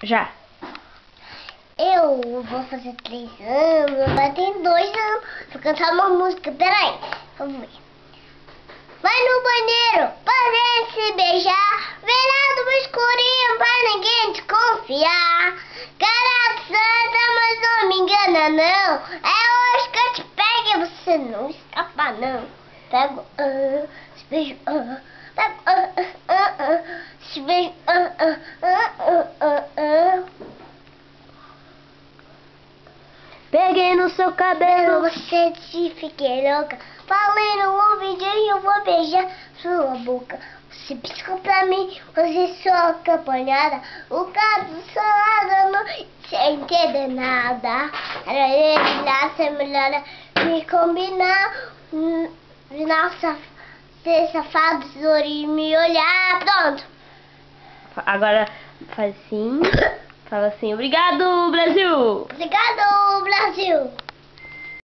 Já. Eu vou fazer 3 anos, vai ter 2 anos. Vou cantar uma música, peraí. Vamos ver. Vai no banheiro pra gente se beijar. Vem lá do escurinho pra ninguém desconfiar. Caraca, santa, mas não me engana não. É hoje que eu te pego e você não escapa não. Pego, se beijo, pego, se beijo, Peguei no seu cabelo. você te fiquei louca. Falei no ouvidinho, eu vou beijar sua boca. Você piscou pra mim, você sou acompanhada. O cara do seu lado não sem entender nada. Era ele lá, ser melhor me combinar. Nossa, ser safado, e me olhar. Pronto. Agora faz assim. Fala assim, obrigado, Brasil! Obrigado, Brasil.